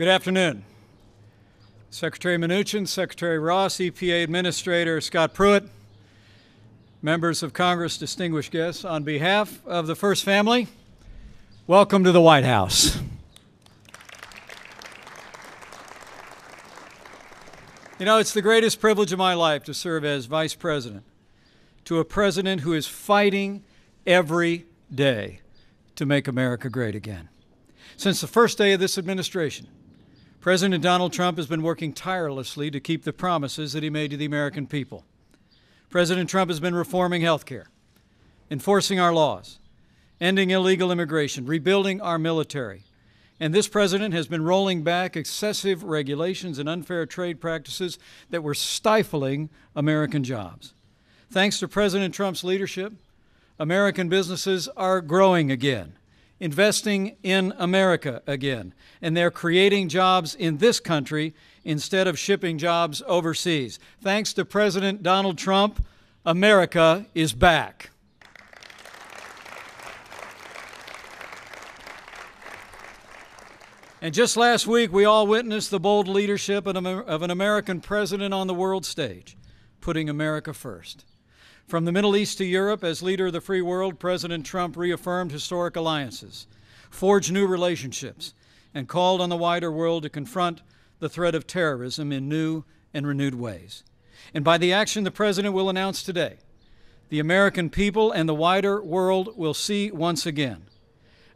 Good afternoon. Secretary Mnuchin, Secretary Ross, EPA Administrator Scott Pruitt, members of Congress, distinguished guests, on behalf of the First Family, welcome to the White House. You know, it's the greatest privilege of my life to serve as Vice President to a president who is fighting every day to make America great again. Since the first day of this administration, President Donald Trump has been working tirelessly to keep the promises that he made to the American people. President Trump has been reforming health care, enforcing our laws, ending illegal immigration, rebuilding our military. And this president has been rolling back excessive regulations and unfair trade practices that were stifling American jobs. Thanks to President Trump's leadership, American businesses are growing again, investing in America again, and they're creating jobs in this country instead of shipping jobs overseas. Thanks to President Donald Trump, America is back. And just last week, we all witnessed the bold leadership of an American president on the world stage, putting America first. From the Middle East to Europe, as leader of the free world, President Trump reaffirmed historic alliances, forged new relationships, and called on the wider world to confront the threat of terrorism in new and renewed ways. And by the action the President will announce today, the American people and the wider world will see once again.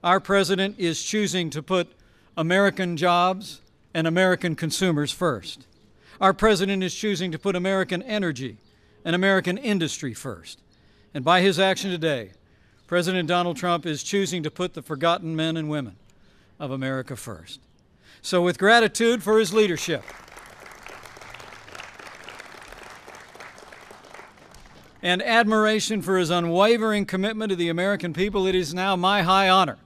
Our President is choosing to put American jobs and American consumers first. Our President is choosing to put American energy and American industry first. And by his action today, President Donald Trump is choosing to put the forgotten men and women of America first. So with gratitude for his leadership and admiration for his unwavering commitment to the American people, it is now my high honor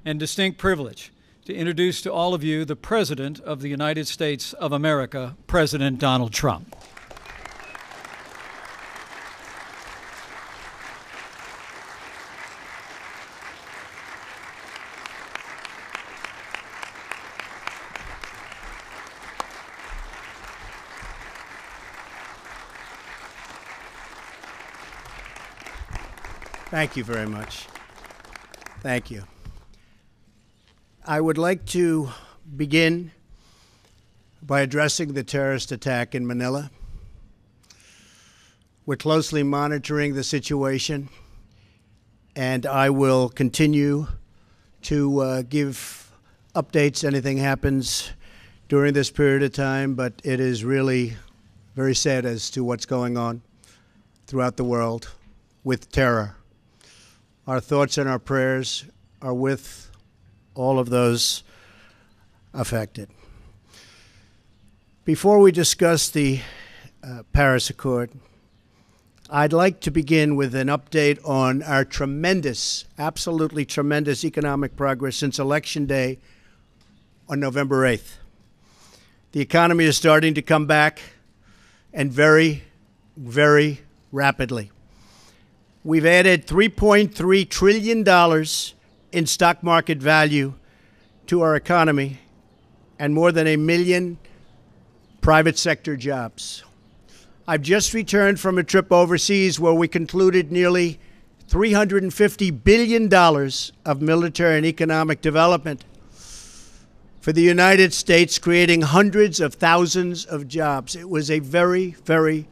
and distinct privilege to introduce to all of you the President of the United States of America, President Donald Trump. Thank you very much. Thank you. I would like to begin by addressing the terrorist attack in Manila. We're closely monitoring the situation, and I will continue to give updates. Anything happens during this period of time, but it is really very sad as to what's going on throughout the world with terror. Our thoughts and our prayers are with all of those affected. Before we discuss the Paris Accord, I'd like to begin with an update on our tremendous, absolutely tremendous economic progress since Election Day on November 8th. The economy is starting to come back, and very, very rapidly. We've added $3.3 trillion in stock market value to our economy and more than 1 million private sector jobs. I've just returned from a trip overseas where we concluded nearly $350 billion of military and economic development for the United States, creating hundreds of thousands of jobs. It was a very, very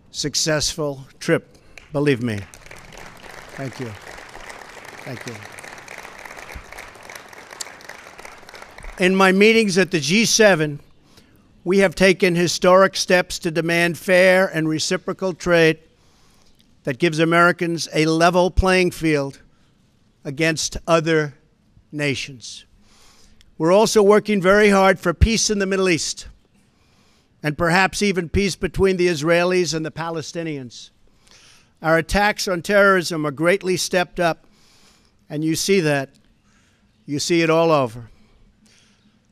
successful trip. Believe me. Thank you. Thank you. In my meetings at the G7, we have taken historic steps to demand fair and reciprocal trade that gives Americans a level playing field against other nations. We're also working very hard for peace in the Middle East, and perhaps even peace between the Israelis and the Palestinians. Our attacks on terrorism are greatly stepped up, and you see that. You see it all over.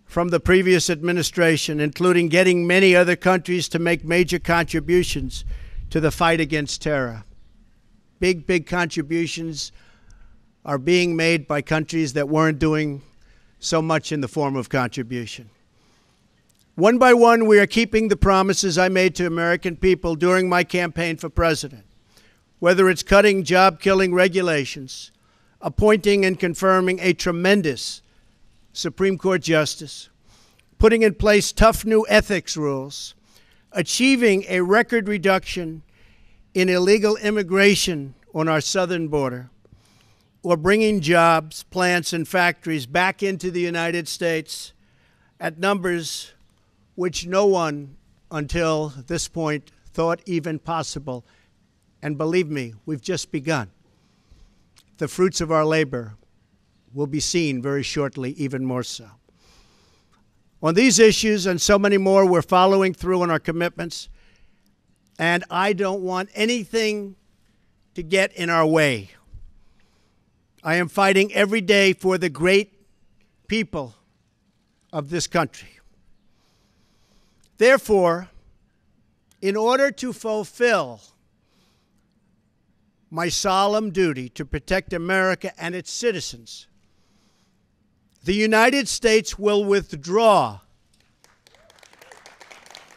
From the previous administration, including getting many other countries to make major contributions to the fight against terror. Big, big contributions are being made by countries that weren't doing so much in the form of contribution. One by one, we are keeping the promises I made to American people during my campaign for president, whether it's cutting job-killing regulations, appointing and confirming a tremendous Supreme Court justice, putting in place tough new ethics rules, achieving a record reduction in illegal immigration on our southern border, or bringing jobs, plants, and factories back into the United States at numbers which no one until this point thought even possible. And believe me, we've just begun. The fruits of our labor will be seen very shortly, even more so. On these issues and so many more, we're following through on our commitments, and I don't want anything to get in our way. I am fighting every day for the great people of this country. Therefore, in order to fulfill my solemn duty to protect America and its citizens, the United States will withdraw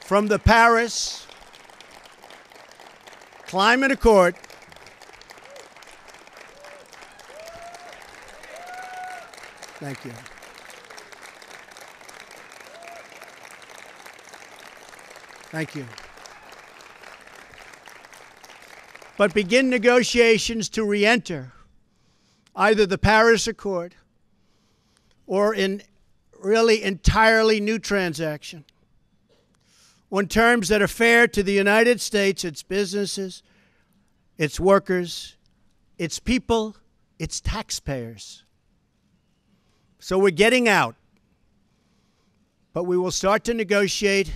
from the Paris Climate Accord Thank you. Thank you. But begin negotiations to re-enter either the Paris Accord or in really entirely new transaction on terms that are fair to the United States, its businesses, its workers, its people, its taxpayers. So we're getting out, but we will start to negotiate,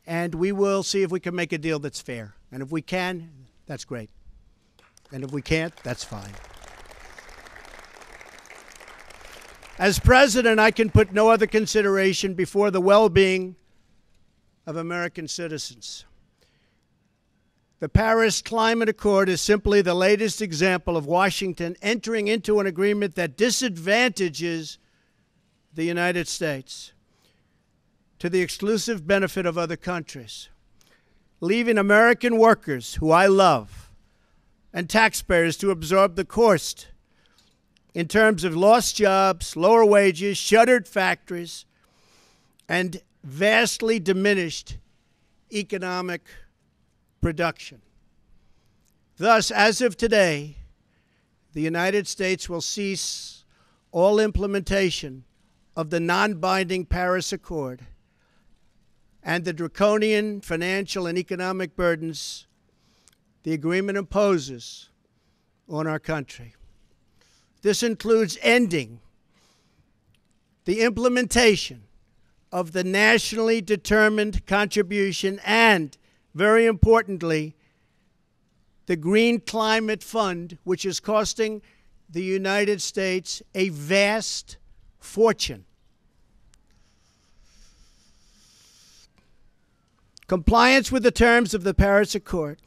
and we will see if we can make a deal that's fair. And if we can, that's great. And if we can't, that's fine. As president, I can put no other consideration before the well-being of American citizens. The Paris Climate Accord is simply the latest example of Washington entering into an agreement that disadvantages the United States to the exclusive benefit of other countries, leaving American workers, who I love, and taxpayers to absorb the cost in terms of lost jobs, lower wages, shuttered factories, and vastly diminished economic production. Thus, as of today, the United States will cease all implementation of the non-binding Paris Accord and the draconian financial and economic burdens the agreement imposes on our country. This includes ending the implementation of the nationally determined contribution and, very importantly, the Green Climate Fund, which is costing the United States a vast fortune. Compliance with the terms of the Paris Accord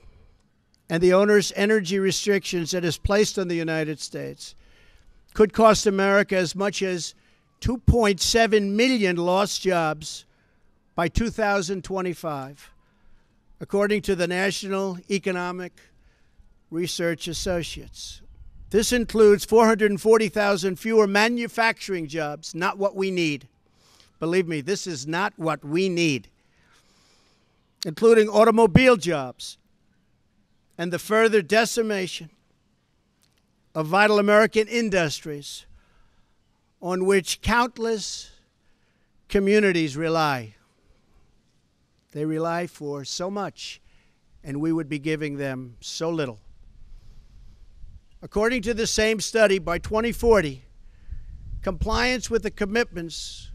and the onerous energy restrictions that is placed on the United States could cost America as much as 2.7 million lost jobs by 2025, according to the National Economic Research Associates. This includes 440,000 fewer manufacturing jobs, not what we need. Believe me, this is not what we need. Including automobile jobs and the further decimation of vital American industries on which countless communities rely. They rely for so much, and we would be giving them so little. According to the same study, by 2040, compliance with the commitments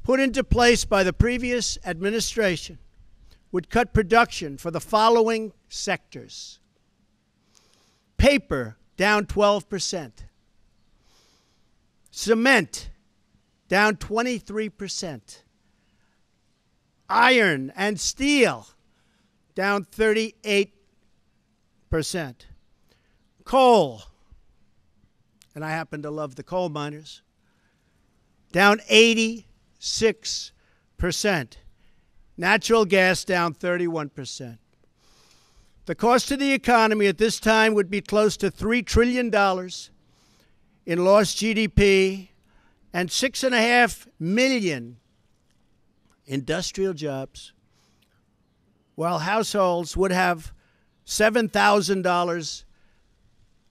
put into place by the previous administration would cut production for the following sectors: paper, down 12%. Cement, down 23%. Iron and steel, down 38%. Coal, and I happen to love the coal miners, down 86%. Natural gas down 31%. The cost to the economy at this time would be close to $3 trillion in lost GDP and 6.5 million industrial jobs, while households would have $7,000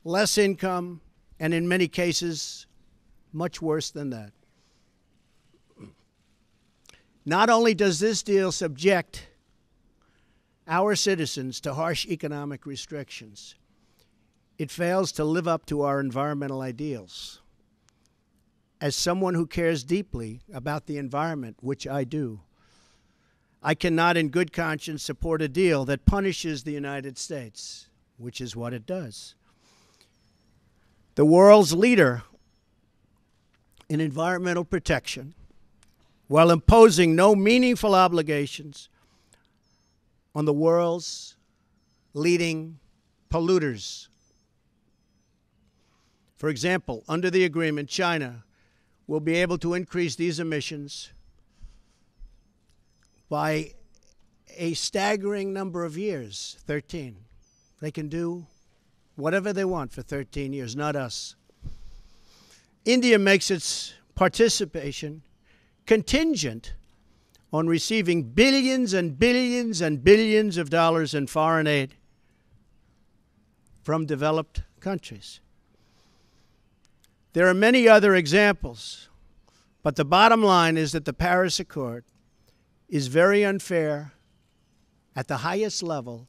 less income, and in many cases, much worse than that. Not only does this deal subject our citizens to harsh economic restrictions, it fails to live up to our environmental ideals. As someone who cares deeply about the environment, which I do, I cannot in good conscience support a deal that punishes the United States, which is what it does. The world's leader in environmental protection, while imposing no meaningful obligations on the world's leading polluters. For example, under the agreement, China will be able to increase these emissions by a staggering number of years, 13. They can do whatever they want for 13 years, not us. India makes its participation contingent on receiving billions and billions and billions of dollars in foreign aid from developed countries. There are many other examples, but the bottom line is that the Paris Accord is very unfair at the highest level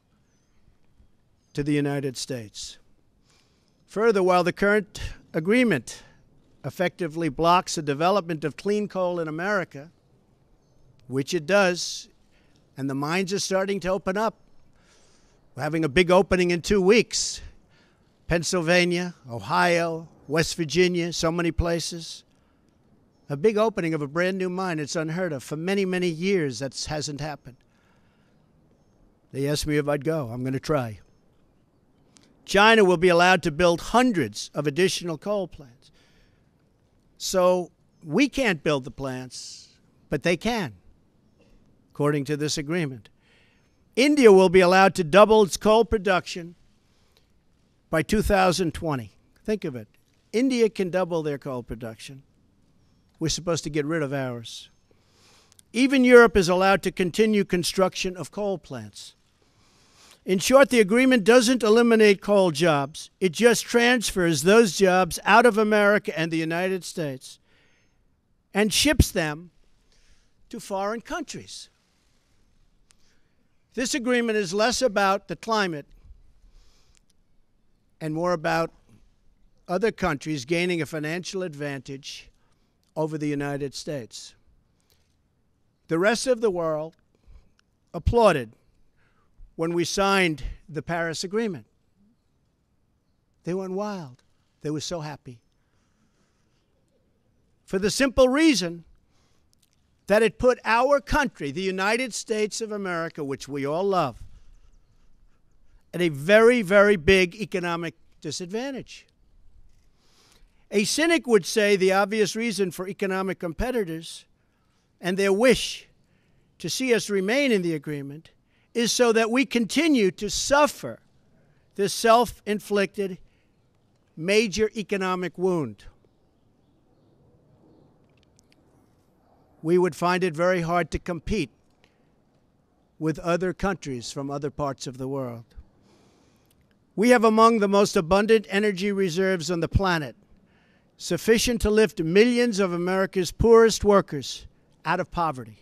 to the United States. Further, while the current agreement effectively blocks the development of clean coal in America, which it does, and the mines are starting to open up. We're having a big opening in 2 weeks. Pennsylvania, Ohio, West Virginia, so many places. A big opening of a brand new mine. It's unheard of. For many, many years, that hasn't happened. They asked me if I'd go. I'm going to try. China will be allowed to build hundreds of additional coal plants. So we can't build the plants, but they can, according to this agreement. India will be allowed to double its coal production by 2020. Think of it. India can double their coal production. We're supposed to get rid of ours. Even Europe is allowed to continue construction of coal plants. In short, the agreement doesn't eliminate coal jobs. It just transfers those jobs out of America and the United States and ships them to foreign countries. This agreement is less about the climate and more about other countries gaining a financial advantage over the United States. The rest of the world applauded when we signed the Paris Agreement. They went wild. They were so happy. For the simple reason that it put our country, the United States of America, which we all love, at a very, very big economic disadvantage. A cynic would say the obvious reason for economic competitors and their wish to see us remain in the agreement is so that we continue to suffer this self-inflicted major economic wound. We would find it very hard to compete with other countries from other parts of the world. We have among the most abundant energy reserves on the planet, sufficient to lift millions of America's poorest workers out of poverty.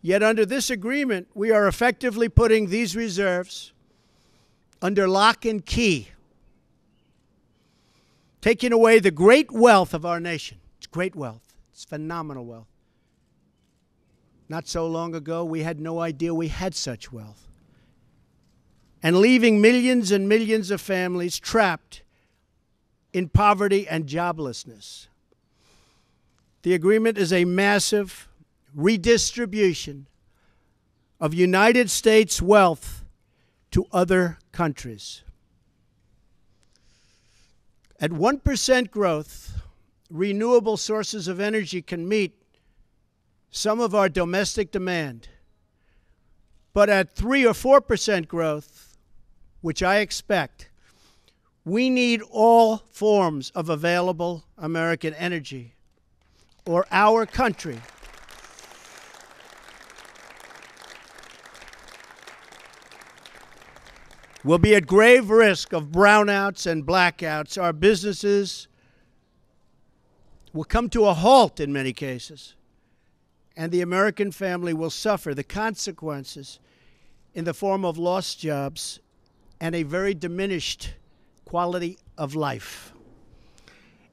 Yet under this agreement, we are effectively putting these reserves under lock and key, taking away the great wealth of our nation. It's great wealth. It's phenomenal wealth. Not so long ago, we had no idea we had such wealth. And leaving millions and millions of families trapped in poverty and joblessness. The agreement is a massive redistribution of United States wealth to other countries. At 1% growth, renewable sources of energy can meet some of our domestic demand. But at 3 or 4% growth, which I expect, we need all forms of available American energy, or our country will be at grave risk of brownouts and blackouts. Our businesses will come to a halt in many cases, and the American family will suffer the consequences in the form of lost jobs and a very diminished quality of life.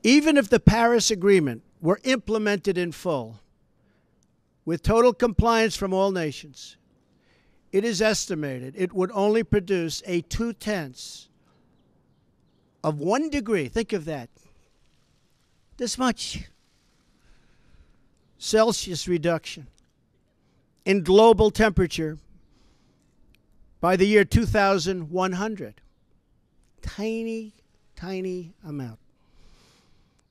Even if the Paris Agreement were implemented in full, with total compliance from all nations, it is estimated it would only produce a 0.2 of 1 degree. Think of that. This much Celsius reduction in global temperature by the year 2100. Tiny, tiny amount.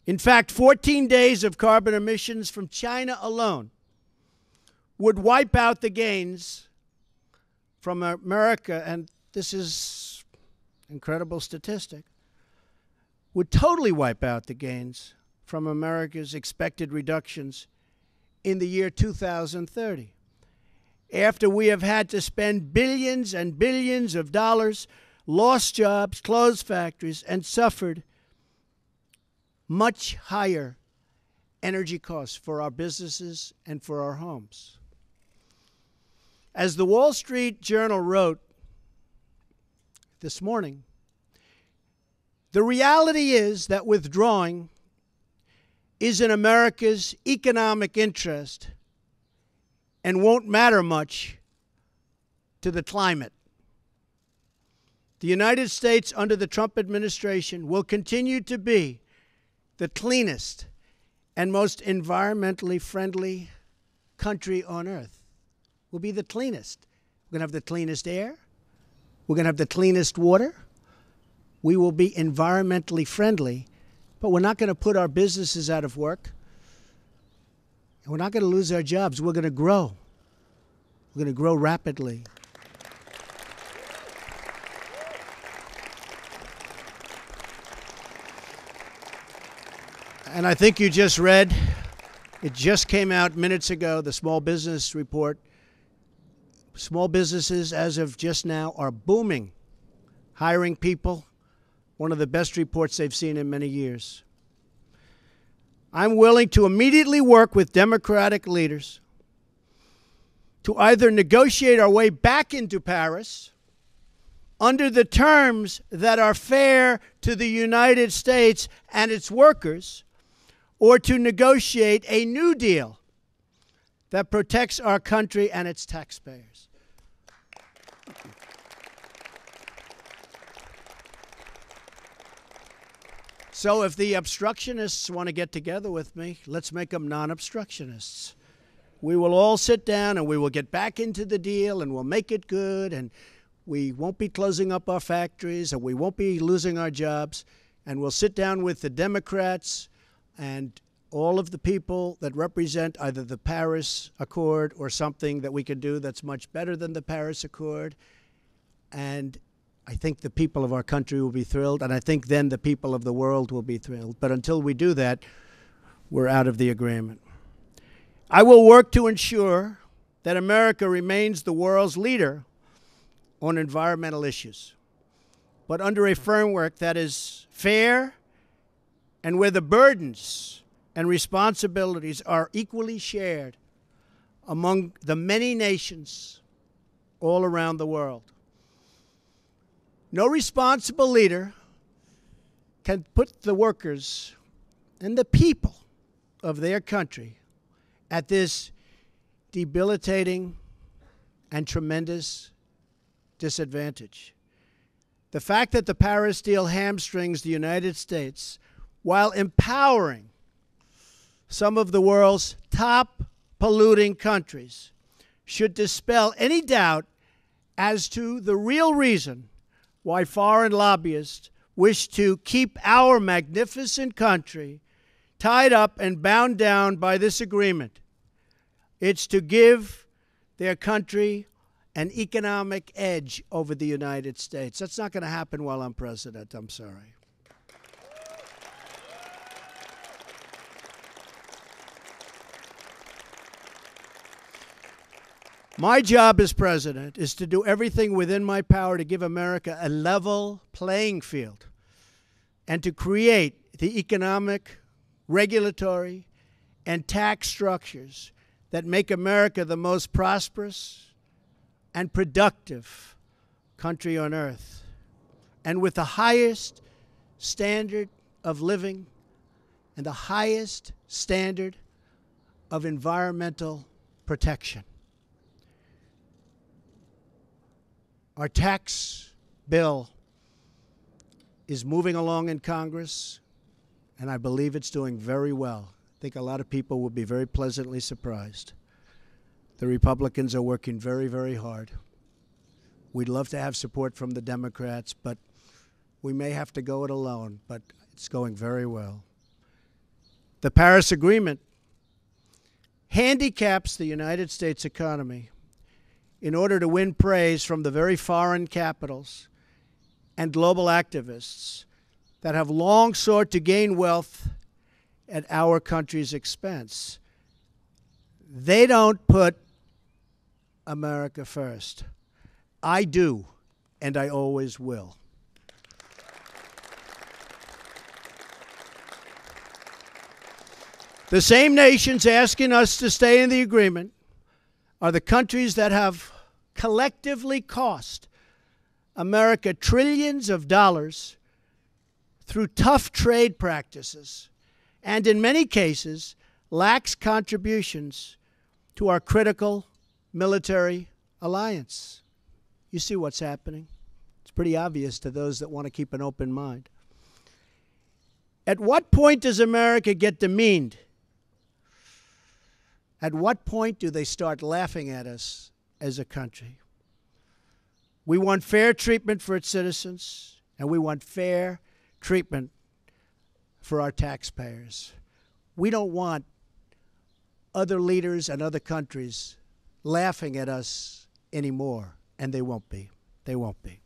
In fact, 14 days of carbon emissions from China alone would wipe out the gains from America, and this is an incredible statistic, would totally wipe out the gains from America's expected reductions in the year 2030. After we have had to spend billions and billions of dollars, lost jobs, closed factories, and suffered much higher energy costs for our businesses and for our homes. As the Wall Street Journal wrote this morning, the reality is that withdrawing is in America's economic interest and won't matter much to the climate. The United States under the Trump administration will continue to be the cleanest and most environmentally friendly country on earth. We'll be the cleanest. We're going to have the cleanest air. We're going to have the cleanest water. We will be environmentally friendly, but we're not going to put our businesses out of work. And we're not going to lose our jobs. We're going to grow. We're going to grow rapidly. And I think you just read, it just came out minutes ago, the Small Business Report. Small businesses, as of just now, are booming, hiring people, one of the best reports they've seen in many years. I'm willing to immediately work with Democratic leaders to either negotiate our way back into Paris under the terms that are fair to the United States and its workers, or to negotiate a new deal that protects our country and its taxpayers. So if the obstructionists want to get together with me, let's make them non-obstructionists. We will all sit down and we will get back into the deal and we'll make it good, and we won't be closing up our factories and we won't be losing our jobs, and we'll sit down with the Democrats and all of the people that represent either the Paris Accord or something that we can do that's much better than the Paris Accord. And I think the people of our country will be thrilled, and I think then the people of the world will be thrilled. But until we do that, we're out of the agreement. I will work to ensure that America remains the world's leader on environmental issues, but under a framework that is fair and where the burdens and responsibilities are equally shared among the many nations all around the world. No responsible leader can put the workers and the people of their country at this debilitating and tremendous disadvantage. The fact that the Paris deal hamstrings the United States while empowering some of the world's top polluting countries should dispel any doubt as to the real reason why foreign lobbyists wish to keep our magnificent country tied up and bound down by this agreement. It's to give their country an economic edge over the United States. That's not going to happen while I'm president. I'm sorry. My job as president is to do everything within my power to give America a level playing field and to create the economic, regulatory, and tax structures that make America the most prosperous and productive country on earth, and with the highest standard of living and the highest standard of environmental protection. Our tax bill is moving along in Congress, and I believe it's doing very well. I think a lot of people will be very pleasantly surprised. The Republicans are working very, very hard. We'd love to have support from the Democrats, but we may have to go it alone, but it's going very well. The Paris Agreement handicaps the United States economy in order to win praise from the very foreign capitals and global activists that have long sought to gain wealth at our country's expense. They don't put America first. I do, and I always will. The same nations asking us to stay in the agreement are the countries that have collectively cost America trillions of dollars through tough trade practices and, in many cases, lax contributions to our critical military alliance. You see what's happening. It's pretty obvious to those that want to keep an open mind. At what point does America get demeaned? At what point do they start laughing at us as a country? We want fair treatment for its citizens, and we want fair treatment for our taxpayers. We don't want other leaders and other countries laughing at us anymore, and they won't be. They won't be.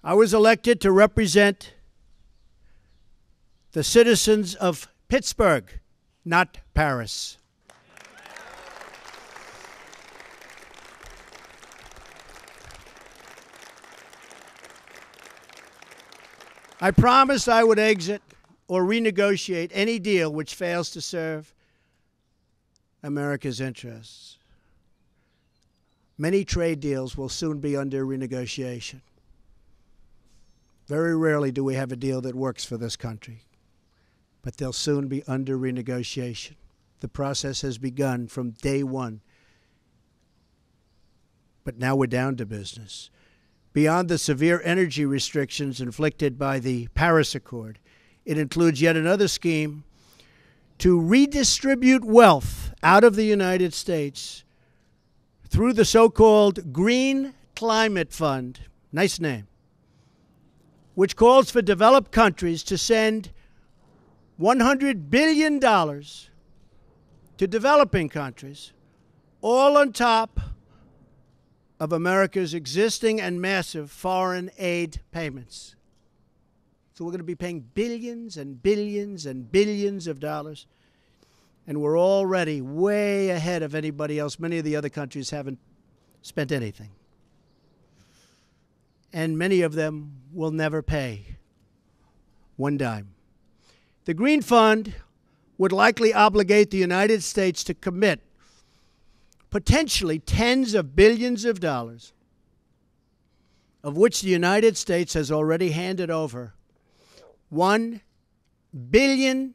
I was elected to represent the citizens of Pittsburgh, not Paris. I promised I would exit or renegotiate any deal which fails to serve America's interests. Many trade deals will soon be under renegotiation. Very rarely do we have a deal that works for this country, but they'll soon be under renegotiation. The process has begun from day one, but now we're down to business. Beyond the severe energy restrictions inflicted by the Paris Accord, it includes yet another scheme to redistribute wealth out of the United States through the so-called Green Climate Fund, nice name, which calls for developed countries to send $100 billion to developing countries, all on top of America's existing and massive foreign aid payments. So we're going to be paying billions and billions and billions of dollars, and we're already way ahead of anybody else. Many of the other countries haven't spent anything, and many of them will never pay one dime. The Green Fund would likely obligate the United States to commit potentially tens of billions of dollars, of which the United States has already handed over $1 billion.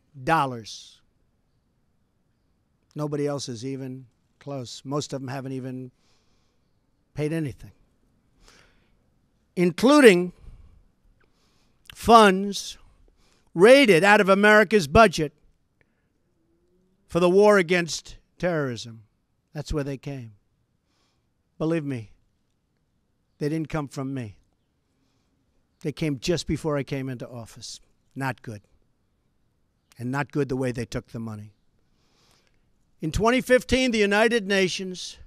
Nobody else is even close. Most of them haven't even paid anything, including funds raided out of America's budget for the war against terrorism. That's where they came. Believe me, they didn't come from me. They came just before I came into office. Not good. And not good the way they took the money. In 2015, the United Nations,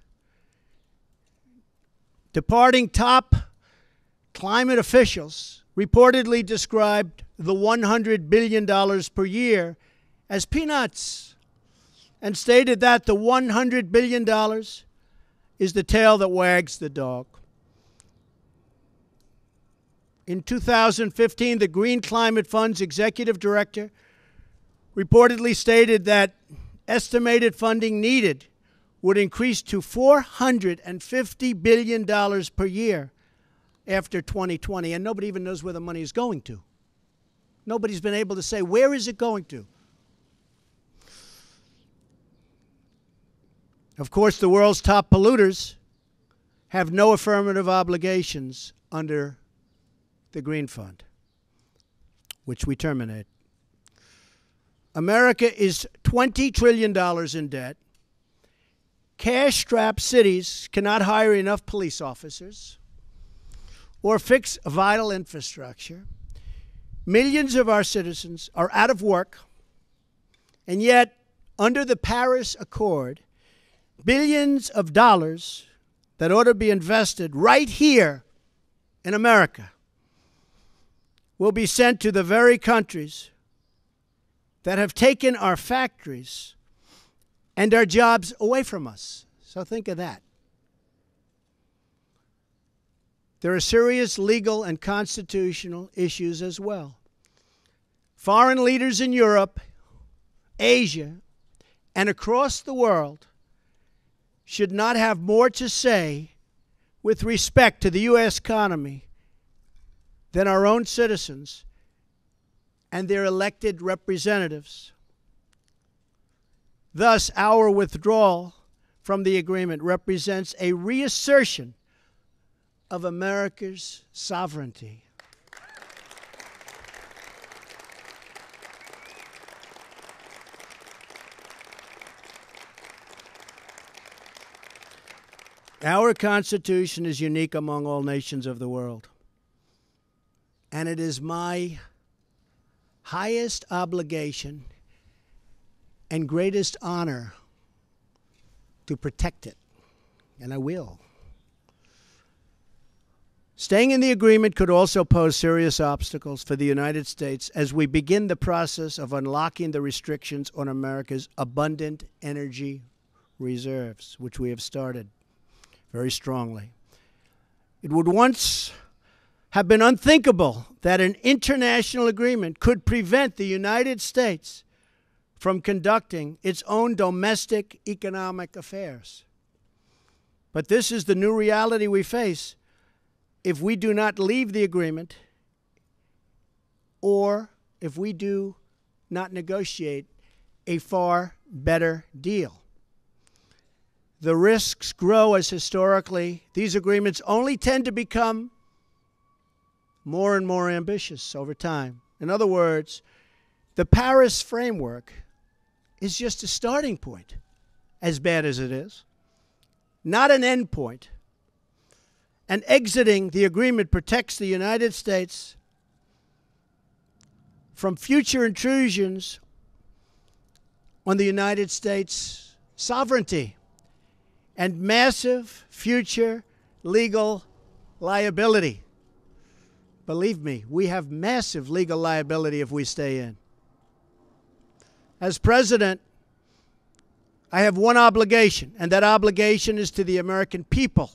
departing top climate officials, reportedly described the $100 billion per year as peanuts and stated that the $100 billion is the tail that wags the dog. In 2015, the Green Climate Fund's executive director reportedly stated that estimated funding needed would increase to $450 billion per year after 2020, and nobody even knows where the money is going to. Nobody's been able to say, where is it going to? Of course, the world's top polluters have no affirmative obligations under the Green Fund, which we terminate. America is $20 trillion in debt. Cash-strapped cities cannot hire enough police officers or fix vital infrastructure. Millions of our citizens are out of work, and yet, under the Paris Accord, billions of dollars that ought to be invested right here in America will be sent to the very countries that have taken our factories and our jobs away from us. So think of that. There are serious legal and constitutional issues as well. Foreign leaders in Europe, Asia, and across the world should not have more to say with respect to the U.S. economy than our own citizens and their elected representatives. Thus, our withdrawal from the agreement represents a reassertion of America's sovereignty. Our Constitution is unique among all nations of the world. And it is my highest obligation and greatest honor to protect it. And I will. Staying in the agreement could also pose serious obstacles for the United States as we begin the process of unlocking the restrictions on America's abundant energy reserves, which we have started very strongly. It would once have been unthinkable that an international agreement could prevent the United States from conducting its own domestic economic affairs. But this is the new reality we face if we do not leave the agreement or if we do not negotiate a far better deal. The risks grow as historically these agreements only tend to become more and more ambitious over time. In other words, the Paris framework is just a starting point, as bad as it is, not an end point. And exiting the agreement protects the United States from future intrusions on the United States' sovereignty and massive future legal liability. Believe me, we have massive legal liability if we stay in. As president, I have one obligation, and that obligation is to the American people.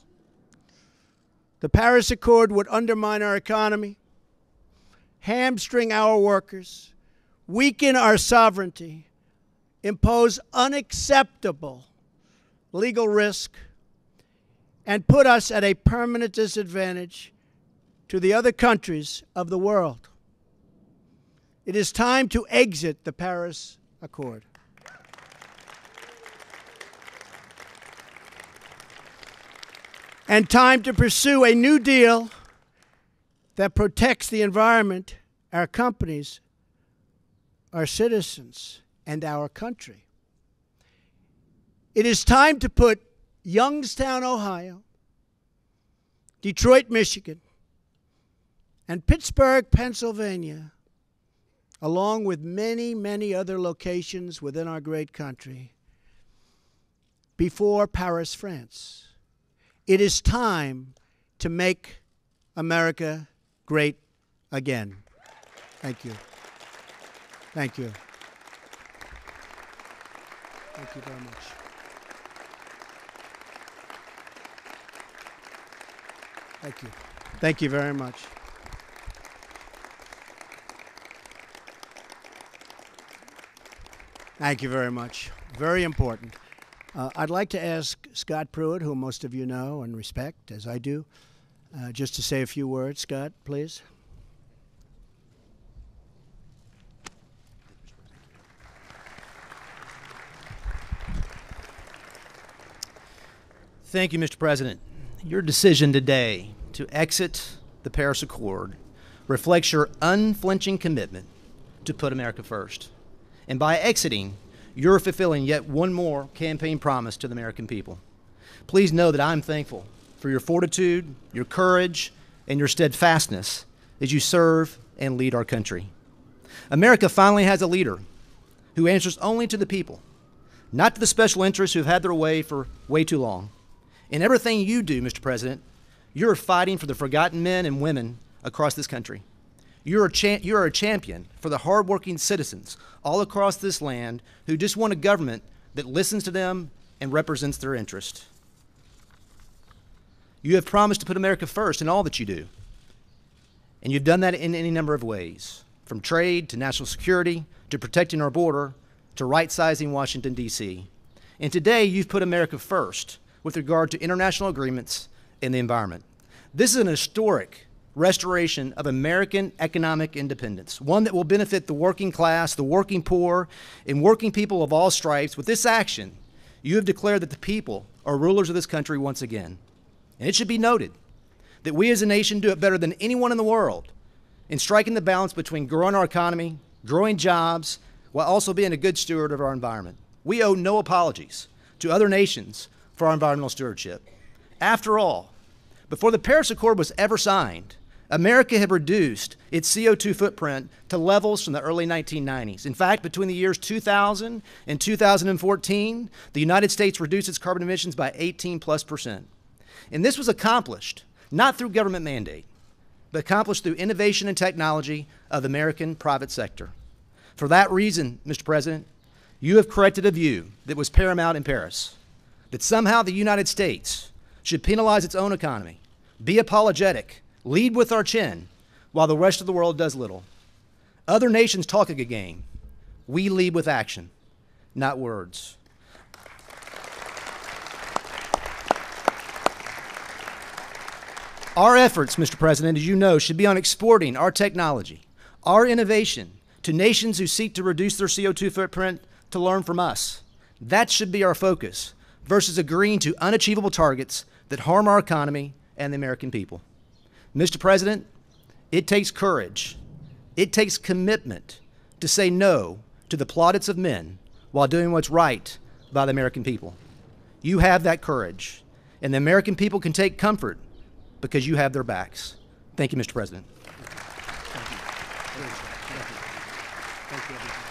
The Paris Accord would undermine our economy, hamstring our workers, weaken our sovereignty, impose unacceptable legal risk, and put us at a permanent disadvantage to the other countries of the world. It is time to exit the Paris Accord. And time to pursue a new deal that protects the environment, our companies, our citizens, and our country. It is time to put Youngstown, Ohio, Detroit, Michigan, and Pittsburgh, Pennsylvania, along with many, many other locations within our great country, before Paris, France. It is time to make America great again. Thank you. Thank you. Thank you very much. Thank you. Thank you very much. Thank you very much. Very important. I'd like to ask Scott Pruitt, who most of you know and respect, as I do, just to say a few words. Scott, please. Thank you, Mr. President. Your decision today to exit the Paris Accord reflects your unflinching commitment to put America first. And by exiting, you're fulfilling yet one more campaign promise to the American people. Please know that I'm thankful for your fortitude, your courage, and your steadfastness as you serve and lead our country. America finally has a leader who answers only to the people, not to the special interests who have had their way for way too long. In everything you do, Mr. President, you're fighting for the forgotten men and women across this country. You're a champion for the hardworking citizens all across this land who just want a government that listens to them and represents their interest. You have promised to put America first in all that you do. And you've done that in any number of ways, from trade to national security to protecting our border to right-sizing Washington, D.C. And today you've put America first with regard to international agreements and the environment. This is an historic restoration of American economic independence, one that will benefit the working class, the working poor, and working people of all stripes. With this action, you have declared that the people are rulers of this country once again. And it should be noted that we as a nation do it better than anyone in the world in striking the balance between growing our economy, growing jobs, while also being a good steward of our environment. We owe no apologies to other nations for our environmental stewardship. After all, before the Paris Accord was ever signed, America had reduced its CO2 footprint to levels from the early 1990s. In fact, between the years 2000 and 2014, the United States reduced its carbon emissions by 18+%. And this was accomplished not through government mandate, but accomplished through innovation and technology of the American private sector. For that reason, Mr. President, you have corrected a view that was paramount in Paris, that somehow the United States should penalize its own economy, be apologetic, lead with our chin, while the rest of the world does little. Other nations talk a good game. We lead with action, not words. Our efforts, Mr. President, as you know, should be on exporting our technology, our innovation, to nations who seek to reduce their CO2 footprint to learn from us. That should be our focus, versus agreeing to unachievable targets that harm our economy and the American people. Mr. President, it takes courage, it takes commitment to say no to the plaudits of men while doing what's right by the American people. You have that courage, and the American people can take comfort because you have their backs. Thank you, Mr. President. Thank you. Thank you. Thank you.